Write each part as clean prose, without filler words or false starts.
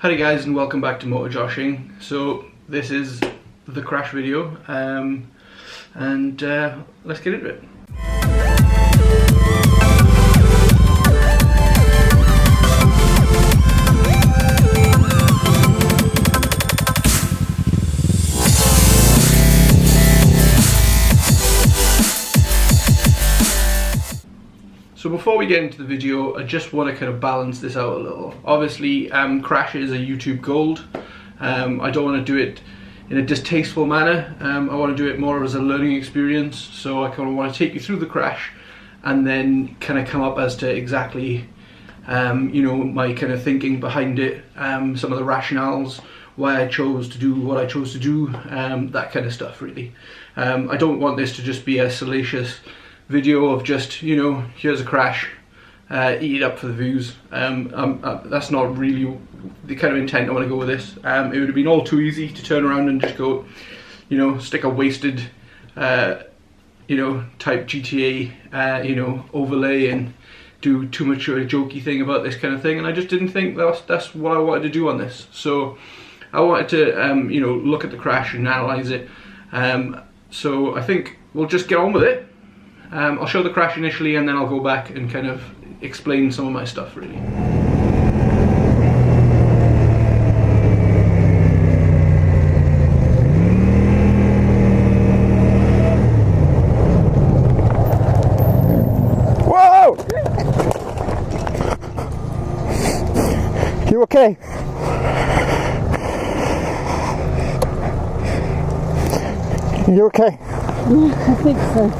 Hi guys, and welcome back to Motor Joshing. So this is the crash video, and let's get into it. So before we get into the video, I just want to kind of balance this out a little. Obviously, crashes are YouTube gold. I don't want to do it in a distasteful manner. I want to do it more as a learning experience. So I kind of want to take you through the crash and then kind of come up as to exactly, you know, my kind of thinking behind it, some of the rationales, why I chose to do what I chose to do, that kind of stuff really. I don't want this to just be a salacious video of just, you know, here's a crash, eat it up for the views. That's not really the kind of intent I want to go with this. It would have been all too easy to turn around and just go, you know, stick a wasted, you know, type GTA, you know, overlay and do too much of a jokey thing about this kind of thing. And I just didn't think that's what I wanted to do on this. So I wanted to, you know, look at the crash and analyze it. So I think we'll just get on with it. I'll show the crash initially and then I'll go back and kind of explain some of my stuff really. Whoa! You okay? You okay? I think so.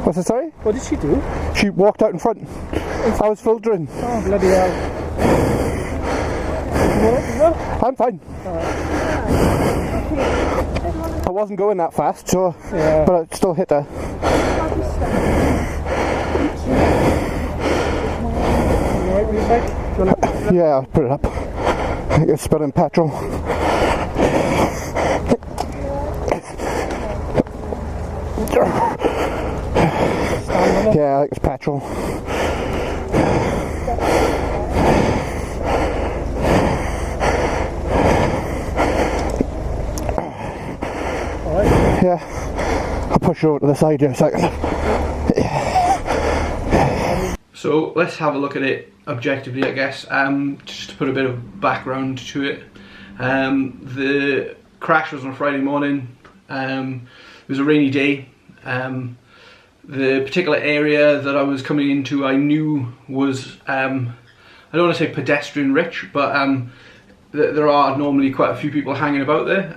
What's it, sorry? What did she do? She walked out in front. I was filtering. Oh, bloody hell. I'm fine. I wasn't going that fast, so Yeah. but I still hit her. Yeah, I'll put it up. I think it's spilling petrol. Yeah, I think it's petrol. Yeah, I'll push it over to the side here a second. So let's have a look at it objectively, I guess, just to put a bit of background to it. The crash was on a Friday morning. It was a rainy day. The particular area that I was coming into, I knew was, I don't want to say pedestrian rich, but there are normally quite a few people hanging about there.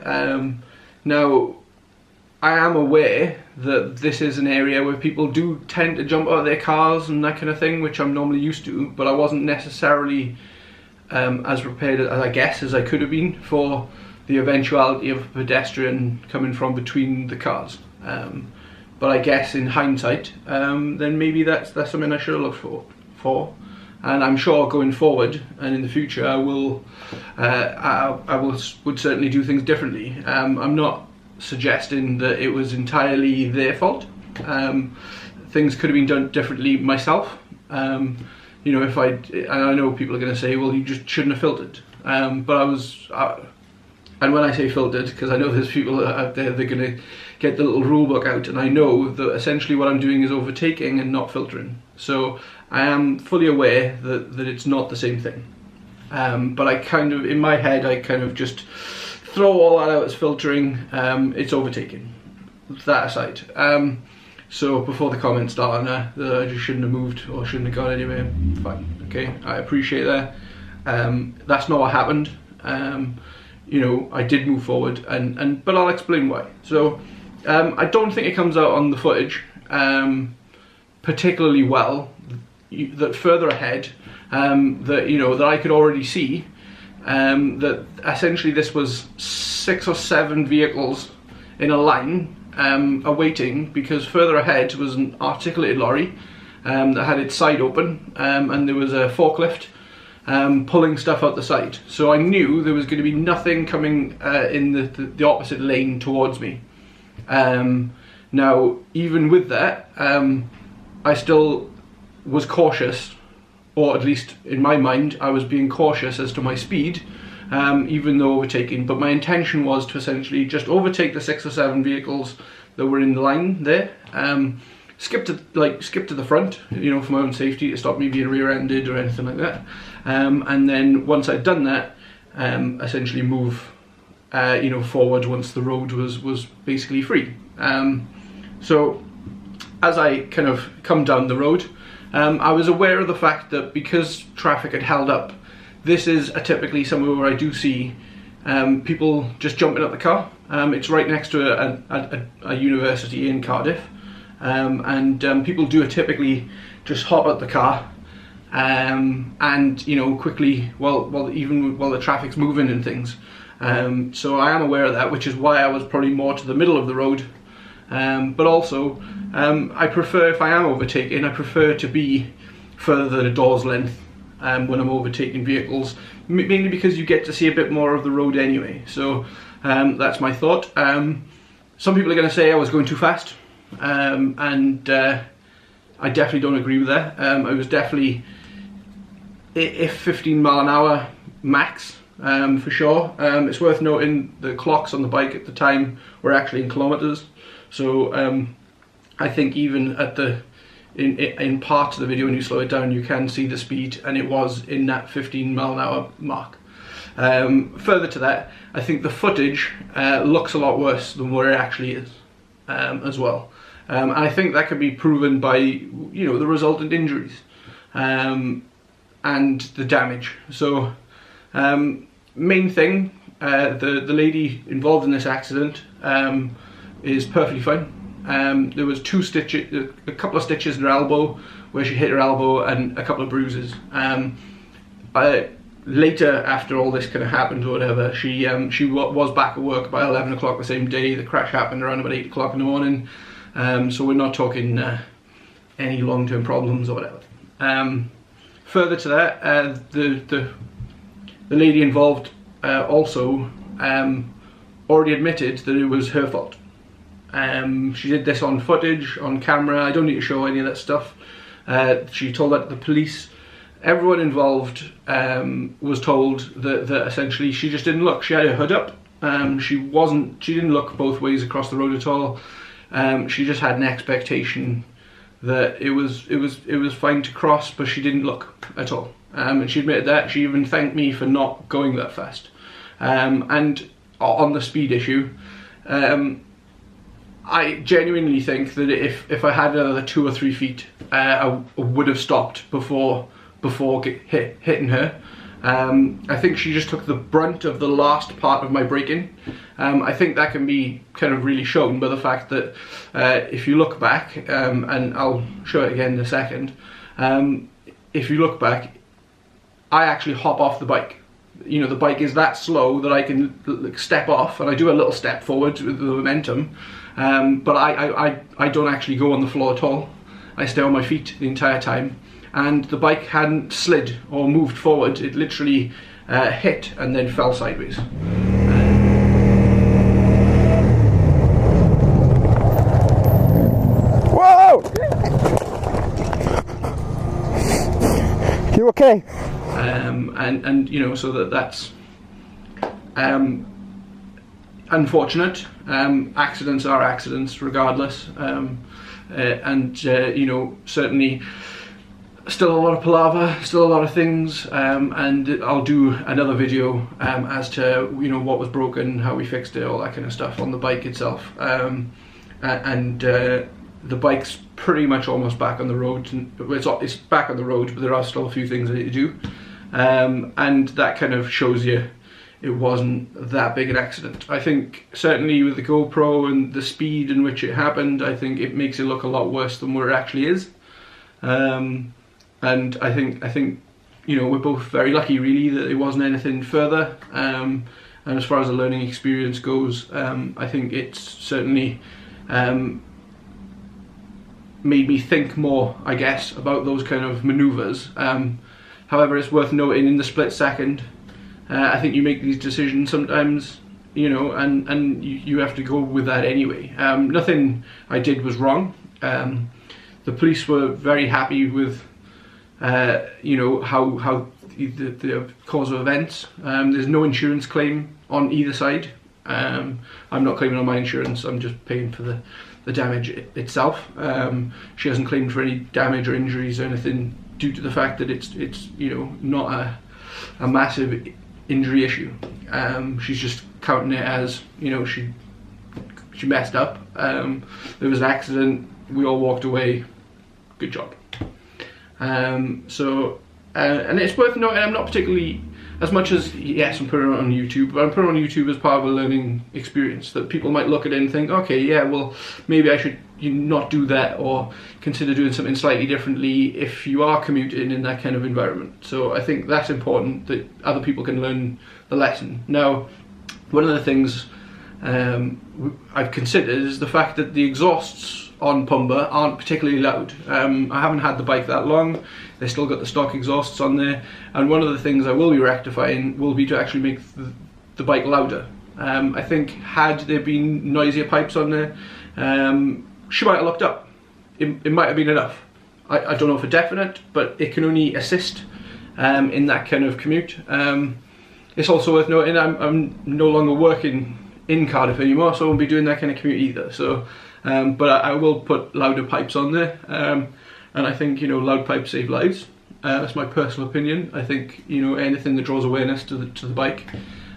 Now, I am aware that this is an area where people do tend to jump out of their cars and that kind of thing, which I'm normally used to, but I wasn't necessarily as prepared as I guess as I could have been for the eventuality of a pedestrian coming from between the cars. But I guess in hindsight, then maybe that's something I should have looked for. And I'm sure going forward and in the future I would certainly do things differently. I'm not suggesting that it was entirely their fault. Things could have been done differently myself. You know, and I know people are going to say, well, you just shouldn't have filtered. But and when I say filtered, because I know there's people out there that are going to get the little rule book out, and I know that essentially what I'm doing is overtaking and not filtering. So I am fully aware that it's not the same thing. But I kind of, in my head, I kind of just throw all that out as filtering. It's overtaking. That aside. So before the comments start on that I just shouldn't have moved or shouldn't have gone anywhere, fine, okay, I appreciate that. That's not what happened. You know, I did move forward, but I'll explain why. So I don't think it comes out on the footage particularly well. That further ahead, that, you know, that I could already see that essentially this was 6 or 7 vehicles in a line awaiting, because further ahead was an articulated lorry that had its side open, and there was a forklift pulling stuff out the side. So I knew there was going to be nothing coming in the opposite lane towards me. Now, even with that, I still was cautious, or at least in my mind, I was being cautious as to my speed, even though overtaking. But my intention was to essentially just overtake the 6 or 7 vehicles that were in the line there. Skip to the front, you know, for my own safety, to stop me being rear-ended or anything like that. And then once I'd done that, essentially move, you know, forward once the road was basically free. So as I kind of come down the road, I was aware of the fact that because traffic had held up, this is typically somewhere where I do see people just jumping out the car. It's right next to a university in Cardiff. And people do typically just hop out the car, and you know, quickly, even while the traffic's moving and things. So I am aware of that, which is why I was probably more to the middle of the road. But also, I prefer, if I am overtaking, I prefer to be further than a door's length when I'm overtaking vehicles, mainly because you get to see a bit more of the road anyway. So that's my thought. Some people are going to say I was going too fast. And I definitely don't agree with that. I was definitely, if 15 mile an hour max, for sure. It's worth noting the clocks on the bike at the time were actually in kilometers. So I think even at in parts of the video when you slow it down, you can see the speed, and it was in that 15 mile an hour mark. Further to that, I think the footage looks a lot worse than what it actually is, as well. And I think that could be proven by, you know, the resultant injuries and the damage. So main thing, the lady involved in this accident is perfectly fine. There was a couple of stitches in her elbow where she hit her elbow, and a couple of bruises. Later, after all this kind of happened or whatever, she was back at work by 11 o'clock the same day. The crash happened around about 8 o'clock in the morning. So we're not talking any long-term problems or whatever. Further to that, the lady involved also already admitted that it was her fault. She did this on footage, on camera. I don't need to show any of that stuff. She told that to the police. Everyone involved was told that essentially she just didn't look. She had her hood up. She didn't look both ways across the road at all. She just had an expectation that it was fine to cross, but she didn't look at all. And she admitted that. She even thanked me for not going that fast. And on the speed issue, I genuinely think that if I had another 2 or 3 feet, I would have stopped before hitting her. I think she just took the brunt of the last part of my braking. I think that can be kind of really shown by the fact that if you look back, and I'll show it again in a second, if you look back, I actually hop off the bike. You know, the bike is that slow that I can step off, and I do a little step forward with the momentum, but I don't actually go on the floor at all. I stay on my feet the entire time. And the bike hadn't slid or moved forward, it literally hit and then fell sideways. Whoa! You okay? And you know, so that's unfortunate. Accidents are accidents regardless, and you know, certainly still a lot of palaver, still a lot of things, and I'll do another video as to, you know, what was broken, how we fixed it, all that kind of stuff on the bike itself. The bike's pretty much almost back on the road. It's back on the road, but there are still a few things I need to do, and that kind of shows you it wasn't that big an accident. I think certainly with the GoPro and the speed in which it happened, I think it makes it look a lot worse than what it actually is. And I think you know, we're both very lucky really that it wasn't anything further. And as far as the learning experience goes, I think it's certainly made me think more, I guess, about those kind of manoeuvres. However, it's worth noting, in the split second, I think you make these decisions sometimes, you know, and you have to go with that anyway. Nothing I did was wrong. The police were very happy with, you know, how the cause of events. There's no insurance claim on either side. I'm not claiming on my insurance, I'm just paying for the damage itself. She hasn't claimed for any damage or injuries or anything due to the fact that it's you know, not a massive injury issue. She's just counting it as, you know, she messed up. There was an accident, we all walked away, good job. And it's worth noting, I'm not particularly, as much as, yes, I'm putting it on YouTube, but I'm putting it on YouTube as part of a learning experience, that people might look at it and think, okay, yeah, well, maybe I should not do that, or consider doing something slightly differently if you are commuting in that kind of environment. So I think that's important, that other people can learn the lesson. Now, one of the things I've considered is the fact that the exhausts on Pumbaa aren't particularly loud. I haven't had the bike that long, they still got the stock exhausts on there, and one of the things I will be rectifying will be to actually make the bike louder. I think had there been noisier pipes on there, she might have looked up. It might have been enough. I don't know for definite, but it can only assist in that kind of commute. It's also worth noting I'm no longer working in Cardiff anymore, so I won't be doing that kind of commute either. So, but I will put louder pipes on there, and I think, you know, loud pipes save lives. That's my personal opinion. I think, you know, anything that draws awareness to the bike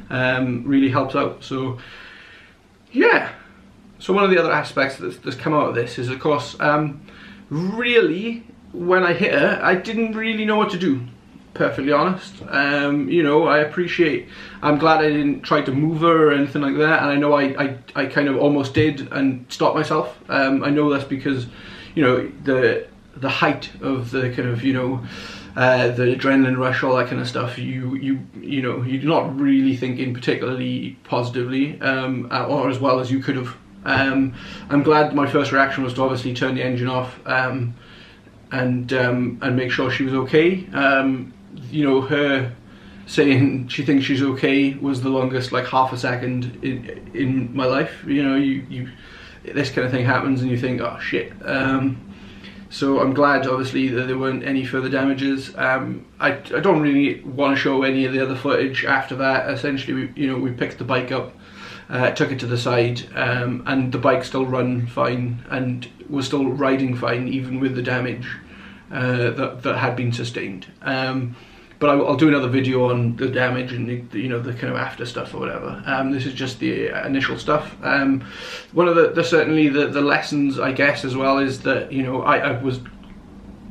really helps out. So, yeah. So one of the other aspects that's come out of this is, of course, really, when I hit her, I didn't really know what to do, perfectly honest. You know, I'm glad I didn't try to move her or anything like that, and I know I kind of almost did and stopped myself. I know that's because, you know, the height of the kind of, you know, the adrenaline rush, all that kind of stuff, you know, you're not really thinking particularly positively, or as well as you could have. I'm glad my first reaction was to obviously turn the engine off and make sure she was okay. You know, her saying she thinks she's okay was the longest, like, half a second in my life. You know, this kind of thing happens and you think, oh shit. So I'm glad, obviously, that there weren't any further damages. I don't really want to show any of the other footage after that. Essentially, we picked the bike up, took it to the side, and the bike still ran fine and was still riding fine, even with the damage that had been sustained. But I'll do another video on the damage and the kind of after stuff or whatever. This is just the initial stuff. One of the certainly the lessons, I guess, as well, is that, you know, I was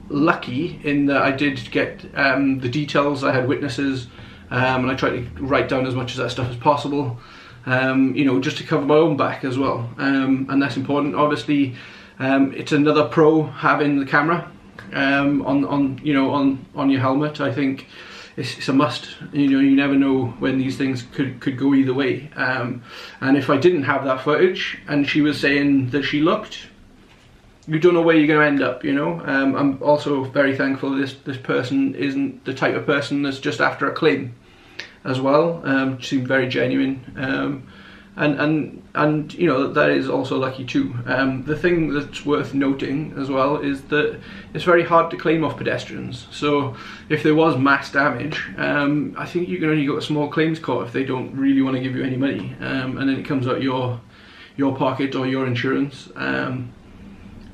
lucky in that I did get the details. I had witnesses, and I tried to write down as much of that stuff as possible. You know, just to cover my own back as well, and that's important. Obviously, it's another pro having the camera on your helmet. I think it's a must. You know, you never know when these things could go either way. And if I didn't have that footage and she was saying that she looked, you don't know where you're going to end up. You know, I'm also very thankful this person isn't the type of person that's just after a claim as well. Seemed very genuine, and you know, that is also lucky too. The thing that's worth noting as well is that it's very hard to claim off pedestrians. So if there was mass damage, I think you can only go to small claims court if they don't really want to give you any money, and then it comes out your pocket or your insurance.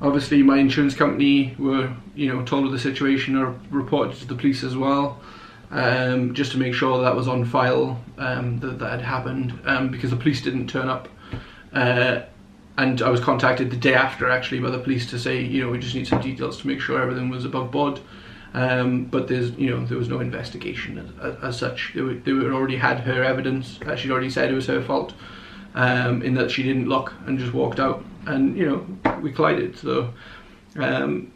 Obviously, my insurance company were, you know, told of the situation or reported to the police as well. Just to make sure that was on file, that had happened, because the police didn't turn up, and I was contacted the day after, actually, by the police to say, you know, we just need some details to make sure everything was above board. But there was no investigation as such. They already had her evidence. She'd already said it was her fault, in that she didn't look and just walked out, and, you know, we collided. So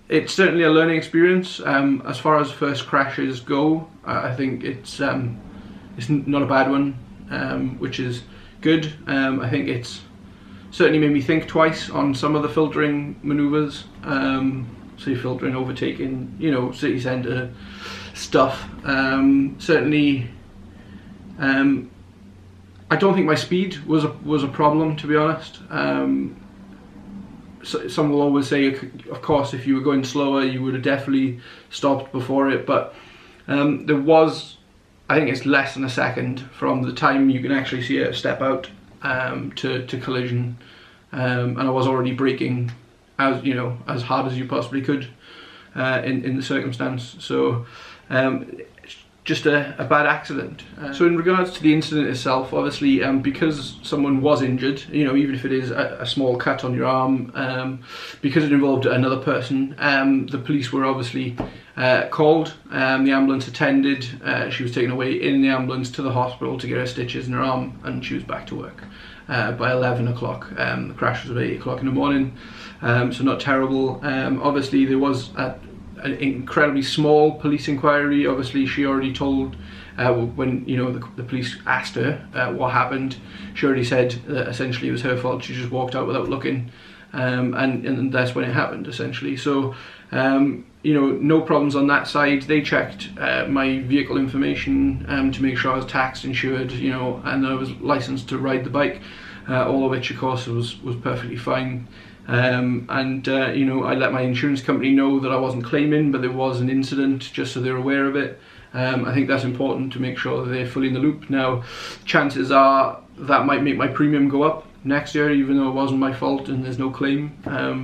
it's certainly a learning experience. As far as first crashes go, I think it's not a bad one, which is good. I think it's certainly made me think twice on some of the filtering manoeuvres. Say filtering, overtaking, you know, city centre stuff. Certainly, I don't think my speed was a problem, to be honest. So some will always say, of course, if you were going slower, you would have definitely stopped before it. But there was, I think it's less than a second from the time you can actually see it step out to collision, and I was already braking as, you know, as hard as you possibly could in the circumstance. So just a bad accident. So in regards to the incident itself, obviously, because someone was injured, you know, even if it is a small cut on your arm, because it involved another person, the police were obviously called, the ambulance attended, she was taken away in the ambulance to the hospital to get her stitches in her arm, and she was back to work by 11 o'clock. The crash was at 8 o'clock in the morning, so not terrible. Obviously there was an incredibly small police inquiry. Obviously she already told, when, you know, the police asked her what happened, she already said that essentially it was her fault. She just walked out without looking, and that's when it happened, essentially. So you know, no problems on that side. They checked my vehicle information to make sure I was taxed, insured, you know, and I was licensed to ride the bike, all of which of course was perfectly fine. You know, I let my insurance company know that I wasn't claiming, but there was an incident, just so they're aware of it. I think that's important to make sure that they're fully in the loop. Now, chances are that might make my premium go up next year, even though it wasn't my fault and there's no claim,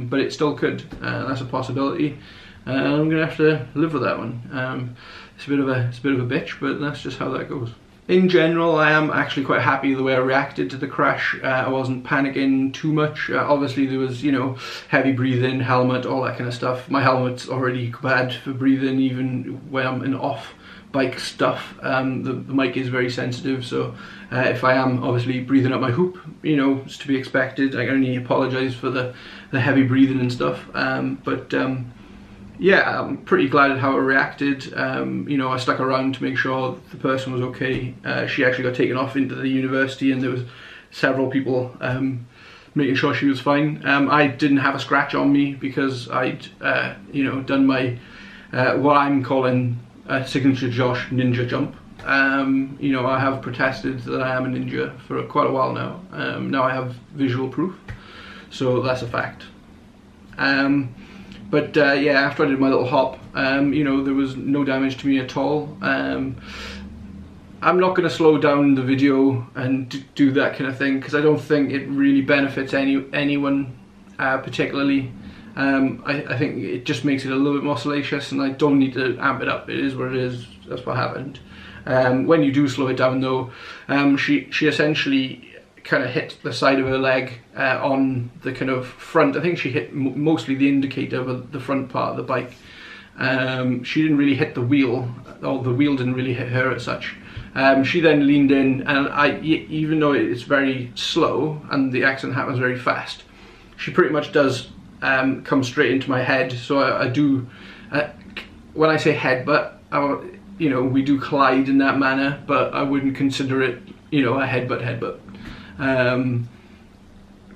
but it still could. That's a possibility. I'm gonna have to live with that one. It's a bit of a bitch, but that's just how that goes. In general, I am actually quite happy the way I reacted to the crash. I wasn't panicking too much. Obviously there was, you know, heavy breathing, helmet, all that kind of stuff. My helmet's already bad for breathing, even when I'm in off bike stuff. The mic is very sensitive, so if I am obviously breathing up my hoop, you know, it's to be expected. I can only apologise for the heavy breathing and stuff, yeah, I'm pretty glad at how I reacted. You know, I stuck around to make sure the person was okay. She actually got taken off into the university, and there was several people making sure she was fine. I didn't have a scratch on me because I'd you know, done my what I'm calling a signature Josh ninja jump. You know, I have protested that I am a ninja for quite a while now. Now I have visual proof, so that's a fact. But yeah, after I did my little hop, you know, there was no damage to me at all. I'm not going to slow down the video and do that kind of thing, because I don't think it really benefits anyone particularly. I think it just makes it a little bit more salacious, and I don't need to amp it up. It is what it is. That's what happened. When you do slow it down though, she essentially kind of hit the side of her leg on the kind of front. I think she hit mostly the indicator, but the front part of the bike. She didn't really hit the wheel, or the wheel didn't really hit her as such. She then leaned in, and even though it's very slow and the accident happens very fast, she pretty much does come straight into my head. So I do, when I say headbutt, you know, we do collide in that manner, but I wouldn't consider it, you know, a headbutt.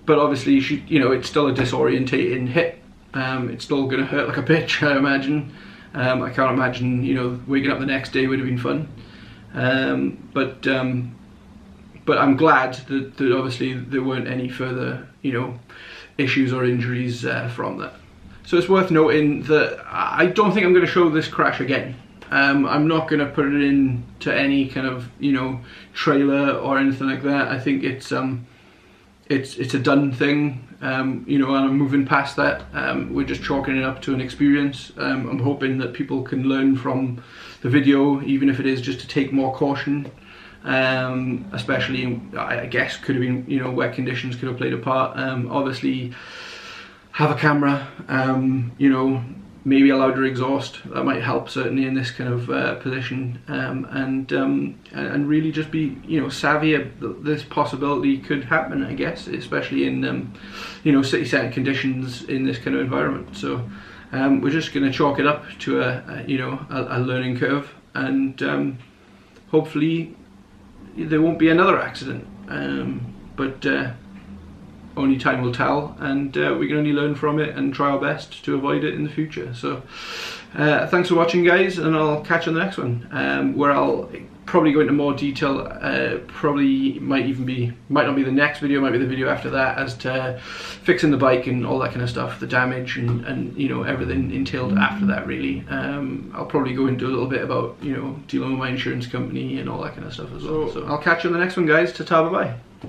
But obviously, you know, it's still a disorientating hit. It's still going to hurt like a bitch, I imagine. I can't imagine, you know, waking up the next day would have been fun. But I'm glad that obviously there weren't any further, you know, issues or injuries from that. So it's worth noting that I don't think I'm going to show this crash again. I'm not going to put it into any kind of, you know, trailer or anything like that. I think it's a done thing, you know, and I'm moving past that. We're just chalking it up to an experience. I'm hoping that people can learn from the video, even if it is just to take more caution. Especially, I guess, could have been, you know, wet conditions could have played a part. Obviously, have a camera, you know, maybe a louder exhaust. That might help certainly in this kind of position, and really just be, you know, savvy. This possibility could happen, I guess, especially in you know, city centre conditions in this kind of environment. So we're just going to chalk it up to a learning curve, and hopefully there won't be another accident. But only time will tell, and we can only learn from it and try our best to avoid it in the future. So thanks for watching, guys, and I'll catch you on the next one, where I'll probably go into more detail. Probably might not be the next video, might be the video after that, as to fixing the bike and all that kind of stuff, the damage and you know, everything entailed after that, really. I'll probably go into a little bit about, you know, dealing with my insurance company and all that kind of stuff as well. So I'll catch you on the next one, guys. Ta-ta, bye-bye.